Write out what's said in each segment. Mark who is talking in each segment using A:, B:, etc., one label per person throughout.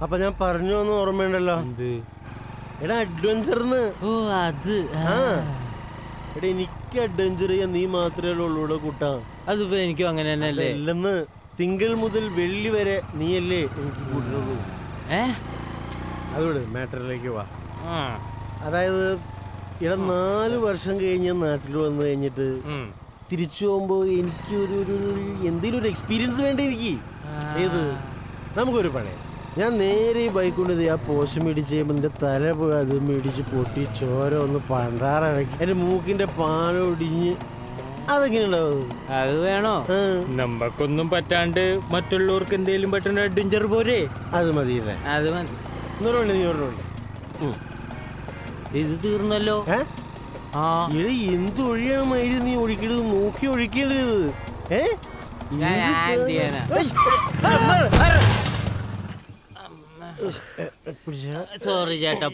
A: അപ്പൊ ഞാൻ പറഞ്ഞു വന്ന് ഓർമ്മയുണ്ടല്ലോ. എടാ അഡ്വഞ്ചർന്ന്.
B: ഓ അത്
A: എടാ എനിക്ക് അഡ്വഞ്ചർ ചെയ്യാൻ നീ മാത്രമേ ഉള്ളൂ കൂട്ടാ.
B: അതിപ്പോ എനിക്കും അങ്ങനെ തന്നെ അല്ലേ?
A: അല്ലെന്ന്, തിങ്കൾ മുതൽ വെള്ളി വരെ നീയല്ലേ എനിക്ക് കൂട്ടുള്ളൂ. അതോട് മാറ്ററിലേക്ക് വാ. അതായത് ഇവിടെ 4 വർഷം കഴിഞ്ഞ് നാട്ടിൽ വന്നു കഴിഞ്ഞിട്ട് തിരിച്ചു പോകുമ്പോ എനിക്ക് എന്തെങ്കിലും ഒരു എക്സ്പീരിയൻസ് വേണ്ട എനിക്ക്. ഏത് നമുക്കൊരു പണി. ഞാൻ നേരെ ഈ ബൈക്ക് കൊണ്ട് ആ പോസ്റ്റ് മേടിച്ച് കഴിയുമ്പോൾ എൻ്റെ തല പോയി അത് മേടിച്ച് പൊട്ടി ചോര ഒന്ന് പണ്ടാറിറക്കി എൻ്റെ മൂക്കിൻ്റെ പാലൊടിഞ്ഞ് അതെങ്ങനെ ഉണ്ടാവും?
B: അത് വേണോ? നമുക്കൊന്നും പറ്റാണ്ട് മറ്റുള്ളവർക്ക് എന്തെങ്കിലും പറ്റുന്ന അഡ്വഞ്ചർ പോരെ?
A: അത് മതിയല്ലേ?
B: അത് മതി.
A: നീ പറഞ്ഞോണ്ട്
B: ഇത് തീർന്നല്ലോ.
A: എന്ത് ഒഴിയാണ് മയില് നീ ഒഴിക്കരുത്, നോക്കി ഒഴിക്കേണ്ടത്.
B: സോറി ചേട്ടാ,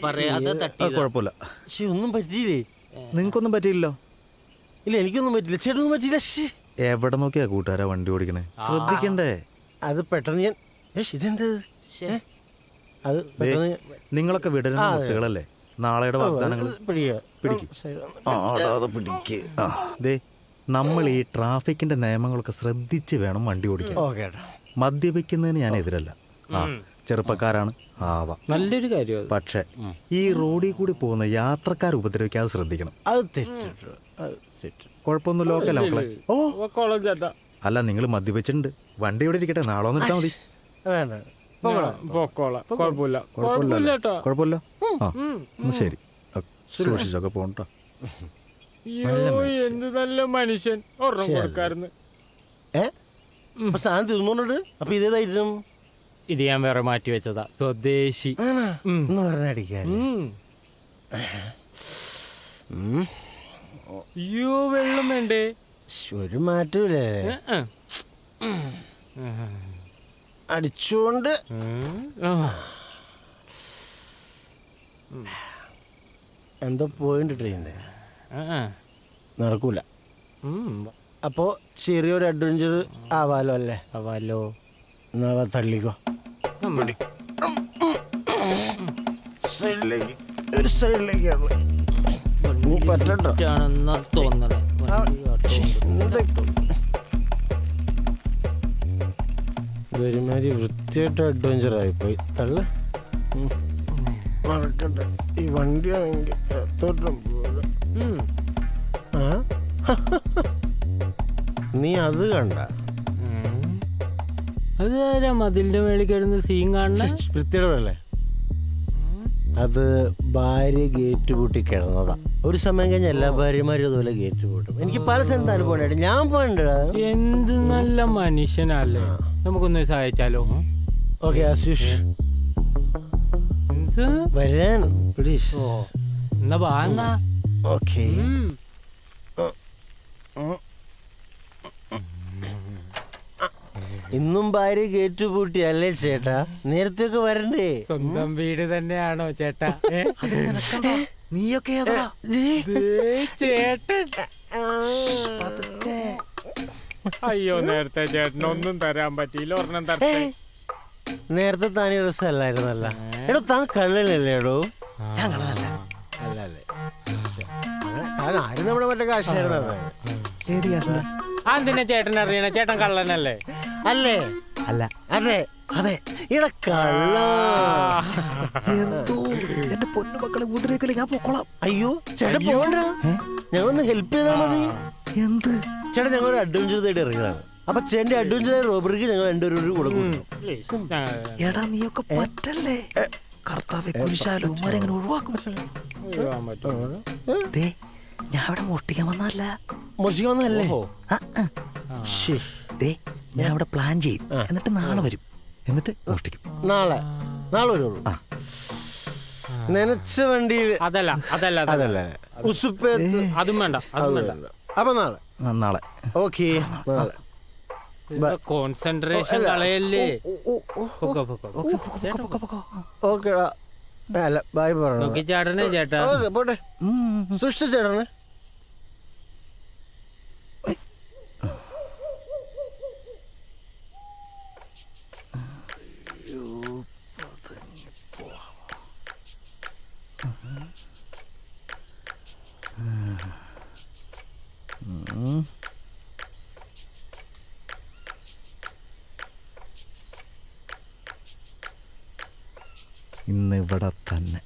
A: കുഴപ്പമില്ല. പക്ഷെ ഒന്നും പറ്റിയില്ലേ?
C: നിങ്ങൾക്കൊന്നും പറ്റിയില്ലോ?
A: ഇല്ല എനിക്കൊന്നും പറ്റില്ല. ചേട്ടൊന്നും പറ്റിയില്ല.
C: എവിടെ നോക്കിയാ കൂട്ടുകാരാ വണ്ടി ഓടിക്കണേ? ശ്രദ്ധിക്കണ്ടേ?
A: അത് പെട്ടെന്ന് ഞാൻ ഇതെന്ത് അത്
C: നിങ്ങളൊക്കെ വിടരുന്ന കുട്ടികളല്ലേ? നാളെയുടെ വാഗ്ദാനങ്ങൾ നമ്മൾ ഈ ട്രാഫിക്കിന്റെ നിയമങ്ങളൊക്കെ ശ്രദ്ധിച്ച് വേണം വണ്ടി ഓടിക്കാൻ. മദ്യപിക്കുന്നതിന് ഞാൻ എതിരല്ല. ചെറുപ്പക്കാരാണ് ആവാം, നല്ലൊരു കാര്യം. പക്ഷെ ഈ റോഡിൽ കൂടി പോകുന്ന യാത്രക്കാർ ഉപദ്രവിക്കാതെ ശ്രദ്ധിക്കണം. കുഴപ്പമൊന്നും ലോക്കല്ല മക്കളെ. അല്ല, നിങ്ങൾ മദ്യപിച്ചിട്ടുണ്ട്, വണ്ടി ഇവിടെ ഇരിക്കട്ടെ, നാളെ വന്നിട്ടാ മതി. കുഴപ്പമില്ല. ആ ശരി, സൂക്ഷിച്ചൊക്കെ പോകട്ടോ.
B: എന്ത് നല്ല മനുഷ്യൻ.
A: സാധനം തീർന്നോണ്ട്. അപ്പൊ ഇതേതായിരുന്നു?
B: ഇത് ഞാൻ വേറെ മാറ്റി വെച്ചതാ, സ്വദേശി.
A: പറഞ്ഞടിക്കാൻ
B: അയ്യോ, വെള്ളം വേണ്ടേ?
A: ഒരു മാറ്റൂലേ? അടിച്ചുകൊണ്ട് എന്തോ പോയിന്റ് ട്രെയിനിന്റെ നടക്കൂല. അപ്പോ ചെറിയൊരു അഡ്വഞ്ചർ ആവാലോ അല്ലേ?
B: ആവാലോ.
A: എന്നാ തള്ളിക്കോ. സൈഡിലേക്ക്, ഒരു സൈഡിലേക്കാണ് നീ പറ്റണ്ടോ? ഒരുമാതിരി വൃത്തിയായിട്ട് അഡ്വഞ്ചർ ആയിപ്പോയി. തള്ള മറക്കട്ടെ, ഈ വണ്ടി ആണെങ്കിൽ എത്തോട്ടും പോലെ. നീ അത് കണ്ട?
B: അതാരാ മതിലിന്റെ മേളിൽ കിടന്ന് സീൻ കാണുന്ന?
A: വൃത്തിയുടേതല്ലേ? അത് ഭാര്യ ഗേറ്റ് പൂട്ടി കിടന്നതാ. ഒരു സമയം കഴിഞ്ഞ എല്ലാ ഭാര്യമാരും അതുപോലെ ഗേറ്റ് പൂട്ടും. എനിക്ക് പല സ്ഥലത്ത് അനുഭവം. ഞാൻ പോകണ്ട.
B: എന്ത് നല്ല മനുഷ്യനല്ലേ. നമുക്കൊന്ന് സഹായിച്ചാലോ?
A: ഓക്കെ, ആശിഷ് വരാൻ പ്ലീസ്.
B: എന്നാ വാ.
A: ഓക്കെ. ഇന്നും ഭാര്യ ഗേറ്റ് പൂട്ടി അല്ലേ ചേട്ടാ? നേരത്തെ ഒക്കെ വരണ്ടേ?
B: സ്വന്തം വീട് തന്നെയാണോ ചേട്ടാ?
C: നീയൊക്കെ
B: ചേട്ടൻ. അയ്യോ, നേരത്തെ ചേട്ടനൊന്നും തരാൻ പറ്റിയില്ല. ഒരെണ്ണം തരട്ടെ.
A: നേരത്തെ താനീ ഡ്രസ് അല്ലായിരുന്നല്ല. എടോ താൻ കള്ളനല്ലേ? എടോ ആരും നമ്മുടെ മറ്റേ കാശായിരുന്നു.
B: എന്തിനാ ചേട്ടൻ അറിയണ? ചേട്ടൻ കള്ളനല്ലേ?
A: അല്ലേ?
C: അല്ല.
A: അതെ അതെ. ഇട കള്ള.
C: എന്തോ എന്റെ പൊന്നു മക്കളെ മുദ്രയൊക്കെ ഞാൻ പൊക്കോളാം.
A: അയ്യോ ചേട്ടൻ പോകണ്ട, ഞങ്ങൾ ഒന്ന് ഹെൽപ്പ് ചെയ്താൽ മതി.
C: എന്ത്
A: ചേട്ടാ, ഞങ്ങൾ ഒരു അഡ്വഞ്ചർ തേടി ഇറങ്ങിയതാണ്. അപ്പൊ ചേട്ടന്റെ അഡ്വഞ്ചർ റോബറിക്ക് ഞങ്ങൾ 2 രൂപ കൊടുക്കും.
C: എടാ നീയൊക്കെ പറ്റല്ലേ? കർത്താവെ കുരിശാലും ഉമ്മാരെങ്ങനെ ഒഴിവാക്കും? ഞാൻ ഇവിടെ മോഷ്ടിക്കാൻ വന്നല്ല.
A: മോഷ്ടിക്കാൻ വന്നല്ലേ?
C: ഞാൻ ഇവിടെ പ്ലാൻ ചെയ്യും, എന്നിട്ട് നാളെ വരും, എന്നിട്ട് മോഷ്ടിക്കും.
A: നാളെ വരുള്ളൂ. നനച്ച വണ്ടിയിൽ.
B: അതല്ല
A: ഉസുപ്പേത്ത്
B: അതും വേണ്ട.
A: അപ്പൊ നാളെ ഓക്കെ.
B: കോൺസെൻട്രേഷൻ കളയല്ലേ?
A: ഓക്കെടാ. അല്ല ബൈ പറഞ്ഞു.
B: ചേട്ടനെ ചേട്ടാ.
A: പോട്ടെ. സൂക്ഷിച്ച ചേട്ടനെ.
C: ഇന്നിവിടെ തന്നെ.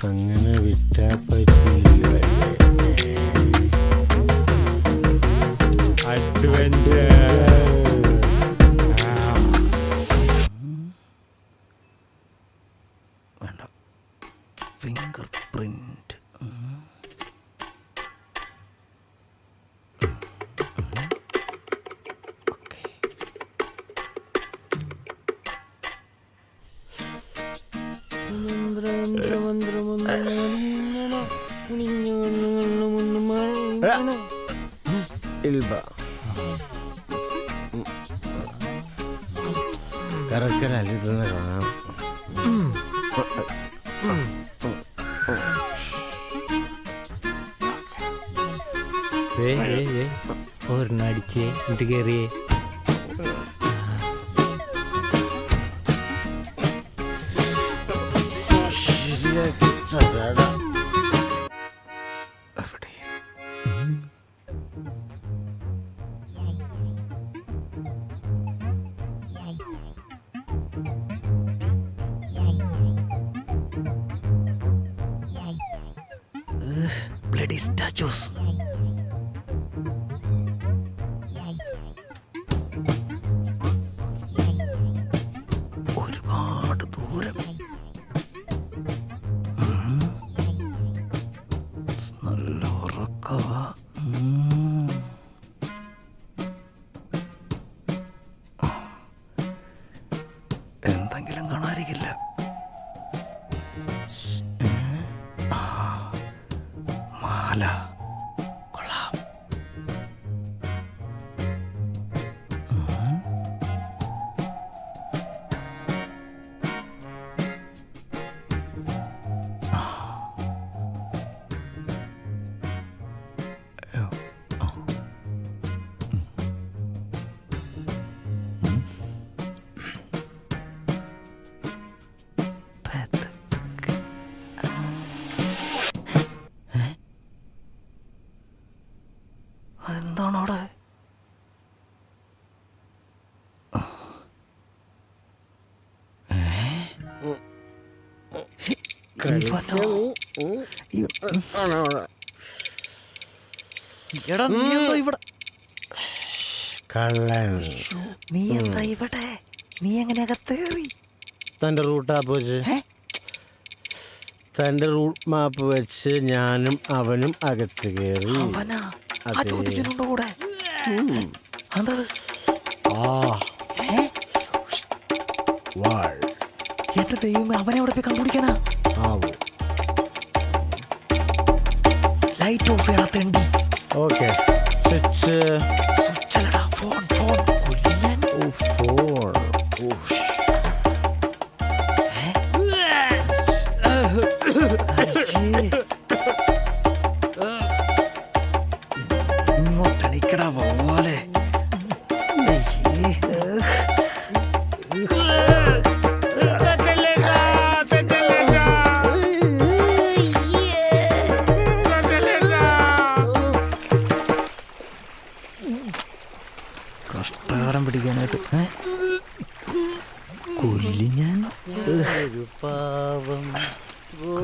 A: അങ്ങനെ വിട്ടാ പറ്റില്ല.
C: വേണ്ട, ഫിംഗർ പ്രിന്റ്.
A: കറക്കലിരുന്ന് കാണാം.
B: ഒരെണ്ണടിച്ചേ എന്നിട്ട് കയറിയേ.
A: ശരിയാക്കി തരാടാ.
C: Bloody statues. ഒരുപാട് ദൂരം. നല്ല ഉറക്കവാ. എന്തെങ്കിലും കാണാതിരിക്കില്ല. മാല കൊള്ളാം. എന്താണ് അവിടെ? എടാ നീ എന്താ ഇവിടെ?
A: കള്ളൻ.
C: നീ എന്താ ഇവിടെ? നീ എങ്ങനെ അകത്തേറി?
A: തൻ്റെ റൂട്ട് മാപ്പ് വെച്ച് തൻ്റെ റൂട്ട് മാപ്പ് വെച്ച് ഞാനും അവനും അകത്ത് കയറി.
C: അവനാ ആ ചോദിച്ചിട്ടുണ്ട് കൂടെ. എന്താ എന്റെ ദൈവമേ, അവനെ അവിടെ പോയി കണ്ടുപിടിക്കാനാ. ലൈറ്റ് ഓഫ് ചെയ്യണം തെണ്ടി.
A: ഓക്കെ, സ്വിച്ച്
C: സ്വിച്ചല്ലടാ, ഫോൺ ഫോൺ. കൊല്ലിയാൻ
A: ഫോൺ.
C: ഇങ്ങോട്ടണിക്കടാ വവ്വാലെ. കഷ്ടാരം പിടിക്കാനായിട്ട് കൊല്ലി ഞാൻ.
A: പാവം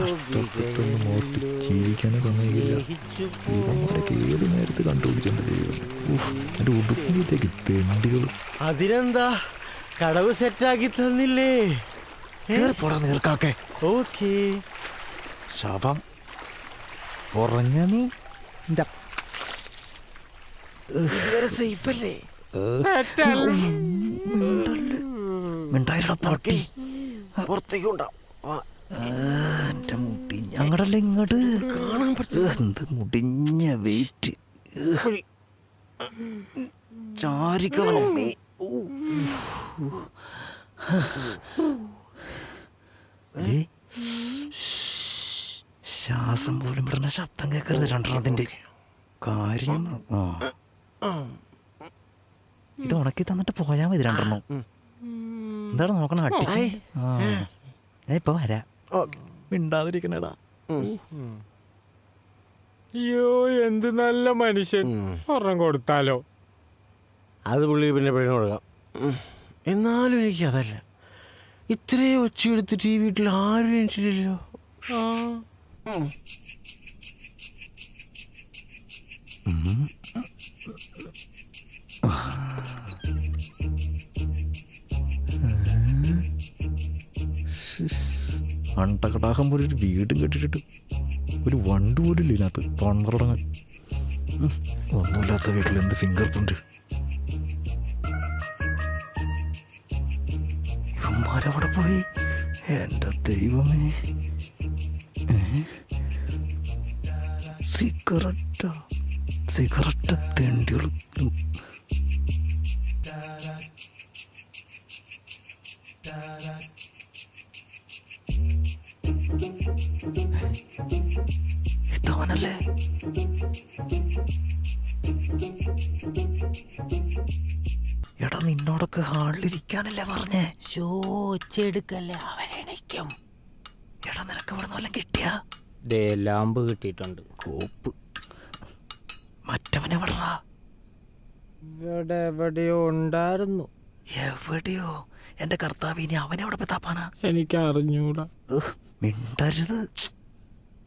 C: കഷ്ടപ്പെട്ടൊന്ന് നോക്കി ജീവിക്കാനേ സമ്മതിക്കില്ല. ഇവന്മാരൊക്കെ ഏത് നേരത്ത് കണ്ടുപിടിച്ചിട്ടുണ്ട്. എന്റെ ഉടുപ്പിലേക്ക് തെണ്ടികൾ.
A: അതിനെന്താ, കടവ് സെറ്റാക്കി തന്നില്ലേ?
C: പോടാ നീർക്കാക്കെ.
A: ഓക്കെ.
C: ശവം ഉറങ്ങ നീ. സേഫല്ലേ? മിണ്ടായിരടാ പട്ടി.
A: പുറത്തേക്കുണ്ടാവും.
C: എന്റെ മുടി ഞങ്ങടല്ല ഇങ്ങോട്ട് കാണാൻ പറ്റും. എന്ത് മുടിഞ്ഞ വെയിറ്റ്. ചാരിക്കവനമ്മേ. ശ്വാസം പോലും വിടുന്ന ശബ്ദം കേൾക്കരുത് രണ്ടെണ്ണത്തിന്റെ കാര്യം. ഇത് ഉണക്കി തന്നിട്ട് പോയാൽ മതി രണ്ടെണ്ണം. എന്താണ് നോക്കണം അട്ടിച്ച്. ഞാൻ ഇപ്പൊ വരാം. മിണ്ടാതിരിക്കണേടാ.
B: അയ്യോ എന്ത് നല്ല മനുഷ്യൻ. ഒരെണ്ണം കൊടുത്താലോ?
A: അത് പുള്ളി പിന്നെ പെണ്ണ് കൊടുക്കാം. എന്നാലും എനിക്ക് അതല്ല, ഇത്രയും ഒച്ചയെടുത്തിട്ട് ഈ വീട്ടിൽ ആരും എനിക്കില്ലല്ലോ.
C: അണ്ടകടാഹം പോലെ ഒരു വീടും കെട്ടിട്ടിട്ട് ഒരു വണ്ട് പോലും ഇല്ല ഇതിനകത്ത്. തൊണ്ടറടങ്ങാൻ ഒന്നുമില്ലാത്ത വീട്ടിൽ എന്ത് ഫിംഗർ പ്രിന്റ്. ഇവന്മാരവിടെ പോയി. എൻ്റെ ദൈവമേ. സിഗരറ്റ് തെണ്ടികൾ. ഇതവനല്ലേ? എടാ നിന്നോടൊക്കെ ഹാളിലിരിക്കാനല്ലേ പറഞ്ഞേ?
B: ഒച്ചെടുക്കല്ലേ, അവരെണിക്കും.
C: എടാ നിനക്ക് ഇവിടെ വല്ലതും കിട്ടിയാ?
B: ലാമ്പ് കിട്ടിയിട്ടുണ്ട്.
C: കോപ്പ്. മറ്റവനെവിടാ?
B: ഇവിടെ എവിടെയോ ഉണ്ടായിരുന്നു.
C: എവിടെയോ? എന്റെ കർത്താവ്, ഇനി അവനെവിടെ പോയി താപ്പാനാ?
B: എനിക്ക് അറിഞ്ഞൂടാ.
C: മിണ്ടരുത്.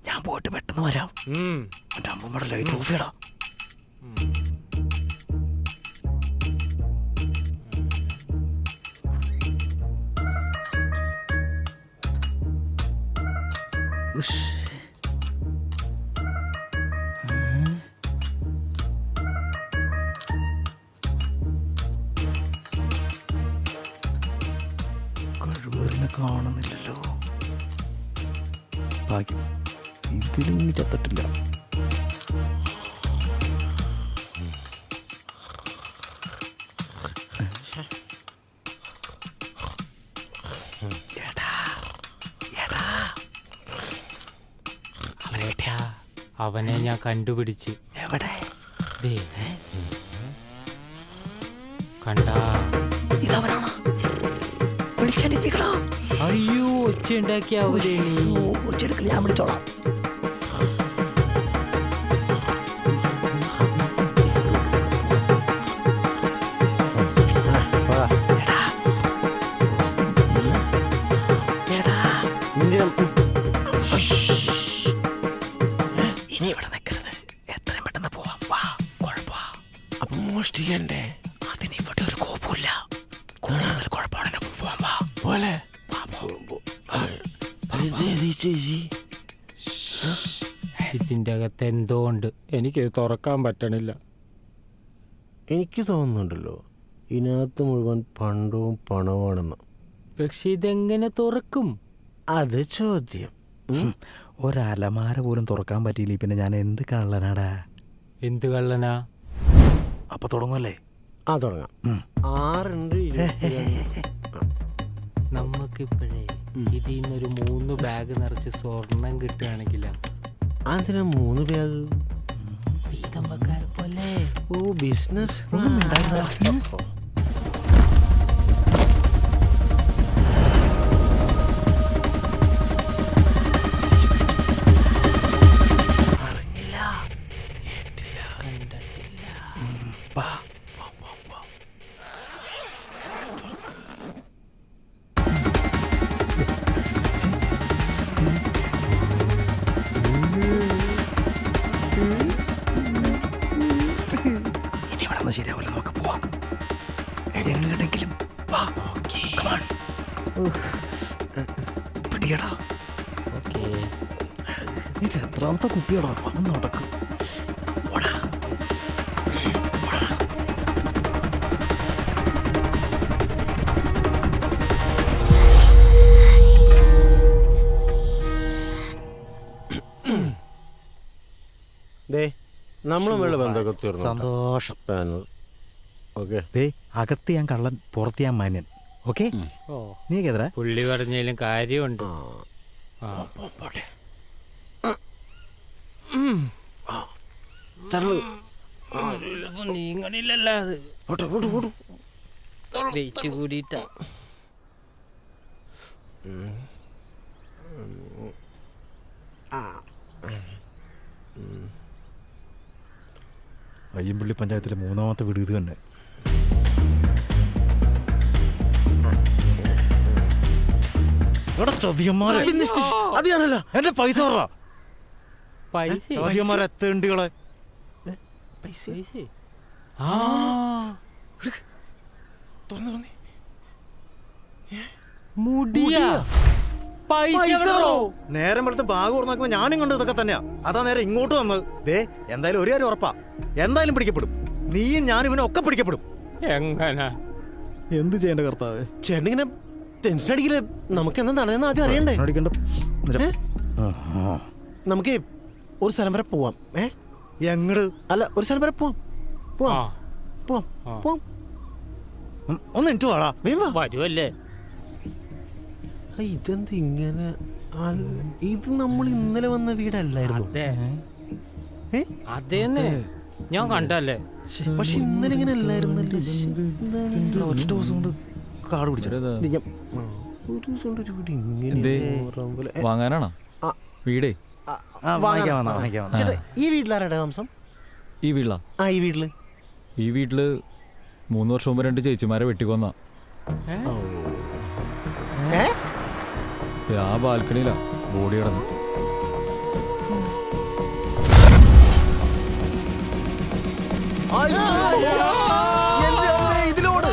C: ഞാൻ പോയിട്ട് പെട്ടെന്ന് വരാം. എന്റെ അമ്മൂമ്മയുടെ ലൈറ്റ് ഓഫ് ചെയ്യടാ. കഴിവേറിനെ കാണുന്നില്ലല്ലോ. ഭാഗ്യം, ഇതിലും ഇനി ചത്തിട്ടില്ല.
B: അവനെ ഞാൻ കണ്ടുപിടിച്ച്.
C: എവിടെ?
B: കണ്ടാ?
C: ഇതവനാണോ? വിളിച്ചെടുപ്പിക്കണോ?
B: അയ്യോ ഒച്ച ഉണ്ടാക്കിയ
C: ഒച്ചെടുക്കല് ഞാൻ വിളിച്ചോളാം. ഇനി ഇവിടെ നിൽക്കരുത്. എത്രയും പെട്ടെന്ന് പോവാം. വാ, കുഴപ്പ.
A: അപ്പൊ മോഷ്ടിക്കണ്ടേ?
C: അതിന് ഇവിടെ ഒരു കോപ്പമില്ല. കൂടുതൽ കുഴപ്പമാണ്. പോവാം. വാ
A: പോലെ ചേച്ചി.
B: ഇതിന്റെ അകത്ത് എന്തോ ഉണ്ട്. എനിക്കിത് തുറക്കാൻ പറ്റണില്ല.
A: എനിക്ക് തോന്നുന്നുണ്ടല്ലോ ഇതിനകത്ത് മുഴുവൻ പണ്ടവും പണമാണെന്ന്.
B: പക്ഷെ ഇതെങ്ങനെ തുറക്കും?
A: അത് ചോദ്യം.
C: ഒരലമാര പോലും തുറക്കാൻ പറ്റിയില്ല. പിന്നെ ഞാൻ എന്ത് കള്ളനാടാ?
B: എന്ത് കള്ളനാ?
C: അപ്പൊ തുടങ്ങുമല്ലേ?
A: തുടങ്ങാം. 6
B: നമുക്കിപ്പോഴേ ഇതിൽ നിന്നൊരു 3 ബാഗ് നിറച്ച് സ്വർണം കിട്ടുകയാണെങ്കില.
A: അതിന് 3 ബാഗ്
B: വീതം വെക്കാറ് പോലെ.
A: ഓ, ബിസിനസ്.
C: ശരിയാവില്ല. നമുക്ക് പോവാം. എങ്ങനെങ്കിലും വാ. പിടിക്കടാ. ഇത് എത്രാമത്തെ കുപ്പിയാടാ? ഒന്ന് നടക്കും.
A: നമ്മളുള്ള ബന്ധമൊക്കെ തീർന്നു.
C: സന്തോഷം.
A: ഓക്കെ.
C: അകത്ത് ഞാൻ കള്ളൻ, പുറത്ത് ഞാൻ മാന്യൻ. ഓക്കെ. നീ കേതറ
B: പുള്ളി പറഞ്ഞതിലും കാര്യമുണ്ട്.
A: പോട്ടെ. ചരള്
B: നീങ്ങണില്ലല്ലോ അത്
A: auto auto auto.
B: Wait കൂടിയിട്ടാ.
C: Ayyampilly പഞ്ചായത്തിലെ 3ാമത്തെ വീട് ഇത് തന്നെ.
A: അത് ഞാനല്ല.
C: എന്റെ പൈസ പറ.
B: പൈസ
C: ചതിയന്മാരെ തെണ്ടികളെ.
A: പൈസ
B: മുടിയാ പൈസ
C: നേരം എടുത്ത് ബാഗ് തുറന്നാക്കുമ്പോ ഞാനും കണ്ടു ഇതൊക്കെ തന്നെയാ. അതാ നേരെ ഇങ്ങോട്ട് വന്നത്. ദേ എന്തായാലും ഒരു കാര്യം ഉറപ്പാ, എന്തായാലും പിടിക്കപ്പെടും. നീയും ഞാനും ഇവനും ഒക്കെ പിടിക്കപ്പെടും.
B: എങ്ങനെ?
C: എന്ത് ചെയ്യേണ്ട കർത്താവേ?
A: ചേട്ടൻ ഇങ്ങനെ ടെൻഷൻ അടിക്കില്ലേ? നമുക്ക് എന്താ നടന്നെന്ന് ആദ്യം അറിയണ്ടേ?
C: അടിക്കണ്ട.
A: നമുക്ക് ഒരു സ്ഥലം വരെ പോവാം.
C: എങ്ങട്?
A: അല്ല, ഒരു സ്ഥലം വരെ പോവാം. പോവാം പോവാം പോവാം.
C: ഒന്ന് എനിക്ക് വാടാ.
B: വരുമല്ലേ?
A: ഇതെന്ത് ഇങ്ങനെ? ഇത് നമ്മൾ ഇന്നലെ വന്ന വീടല്ലായിരുന്നു.
B: അതേന്ന് ഞാൻ കണ്ടല്ലേ.
A: പക്ഷെ ഇന്നലെ ഇങ്ങനെ അല്ലായിരുന്നല്ലോ.
C: ഒറ്റ ദിവസം കൊണ്ട് കാട് പിടിച്ചത്.
D: വാങ്ങാനാണോ വീടേ?
A: ഈ വീട്ടിലാരാ താമസം?
D: ഈ വീട്ടിലാ?
A: ഈ വീട്ടില്
D: ഈ വീട്ടില് 3 വർഷം മുമ്പ് 2 ചേച്ചിമാരെ വെട്ടിക്കൊന്ന. ആ ബാൽക്കണിയിലാ ബോഡി കിടന്നു.
A: ഇതിലോട്